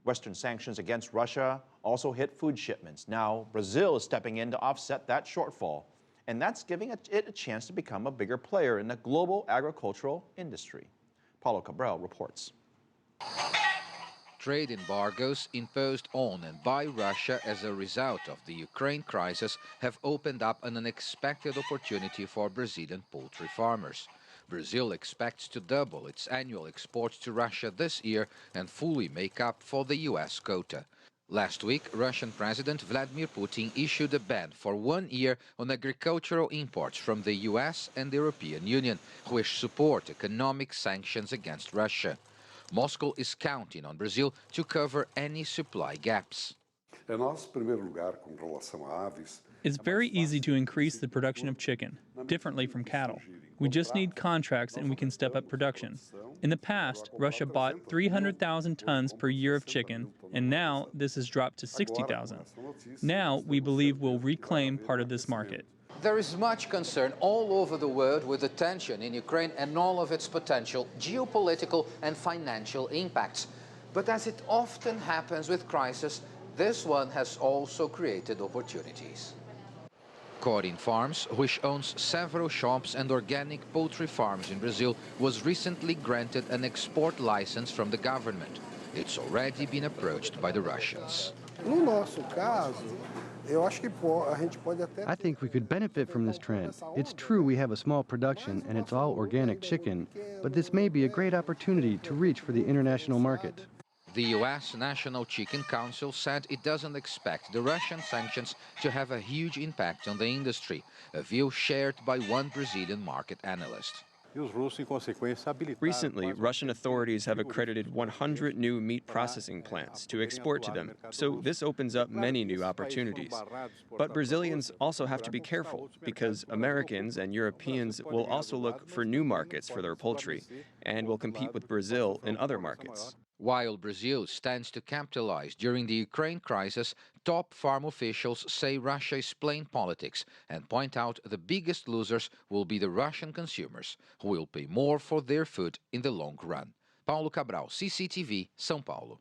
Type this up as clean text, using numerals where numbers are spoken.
Western sanctions against Russia also hit food shipments. Now, Brazil is stepping in to offset that shortfall, and that's giving it a chance to become a bigger player in the global agricultural industry. Paulo Cabral reports. Trade embargoes imposed on and by Russia as a result of the Ukraine crisis have opened up an unexpected opportunity for Brazilian poultry farmers. Brazil expects to double its annual exports to Russia this year and fully make up for the U.S. quota. Last week, Russian President Vladimir Putin issued a ban for 1 year on agricultural imports from the U.S. and the European Union, which support economic sanctions against Russia. Moscow is counting on Brazil to cover any supply gaps. It's very easy to increase the production of chicken, differently from cattle. We just need contracts and we can step up production. In the past, Russia bought 300,000 tons per year of chicken, and now this has dropped to 60,000. Now we believe we'll reclaim part of this market. There is much concern all over the world with the tension in Ukraine and all of its potential geopolitical and financial impacts. But as it often happens with crises, this one has also created opportunities. Corin Farms, which owns several shops and organic poultry farms in Brazil, was recently granted an export license from the government. It's already been approached by the Russians. I think we could benefit from this trend. It's true we have a small production and it's all organic chicken, but this may be a great opportunity to reach for the international market. The U.S. National Chicken Council said it doesn't expect the Russian sanctions to have a huge impact on the industry, a view shared by one Brazilian market analyst. Recently, Russian authorities have accredited 100 new meat processing plants to export to them, so this opens up many new opportunities. But Brazilians also have to be careful, because Americans and Europeans will also look for new markets for their poultry, and will compete with Brazil in other markets. While Brazil stands to capitalize during the Ukraine crisis, top farm officials say Russia is playing politics and point out the biggest losers will be the Russian consumers, who will pay more for their food in the long run. Paulo Cabral, CCTV, São Paulo.